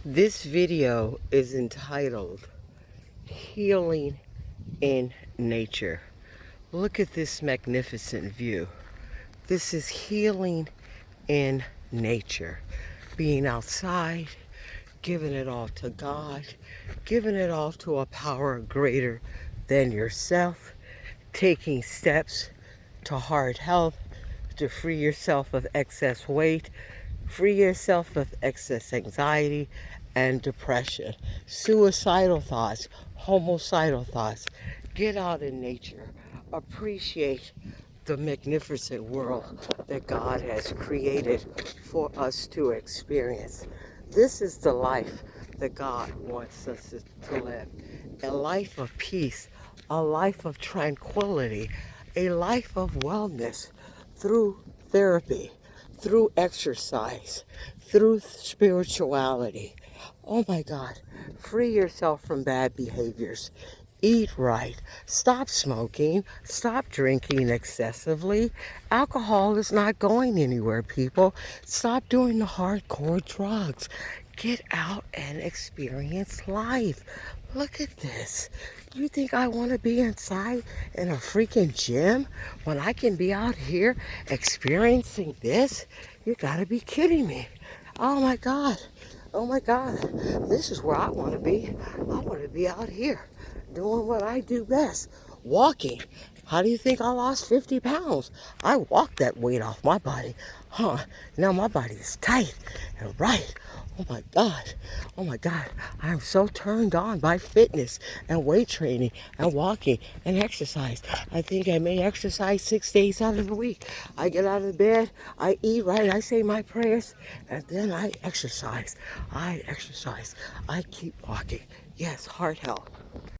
This video is entitled Healing in Nature. Look at this magnificent view. This is healing in nature. Being outside, giving it all to God, giving it all to a power greater than yourself, taking steps to heart health, to free yourself of excess weight, free yourself of excess anxiety and depression, suicidal thoughts, homicidal thoughts. Get out in nature. Appreciate the magnificent world that God has created for us to experience. This is the life that God wants us to live. A life of peace, a life of tranquility, a life of wellness through therapy, through exercise, through spirituality. Oh my God, free yourself from bad behaviors. Eat right. Stop smoking. Stop drinking excessively. Alcohol is not going anywhere, people. Stop doing the hardcore drugs. Get out and experience life. Look at this. You think I want to be inside in a freaking gym when I can be out here experiencing this? You gotta be kidding me. Oh my God. Oh my God. This is where I want to be. I want to be out here doing what I do best, walking. How do you think I lost 50 pounds? I walked that weight off my body. Huh? Now my body is tight and right. Oh my God. Oh my God. I am so turned on by fitness and weight training and walking and exercise. I think I may exercise 6 days out of the week. I get out of bed, I eat right, I say my prayers, and then I exercise. I exercise. I keep walking. Yes, heart health.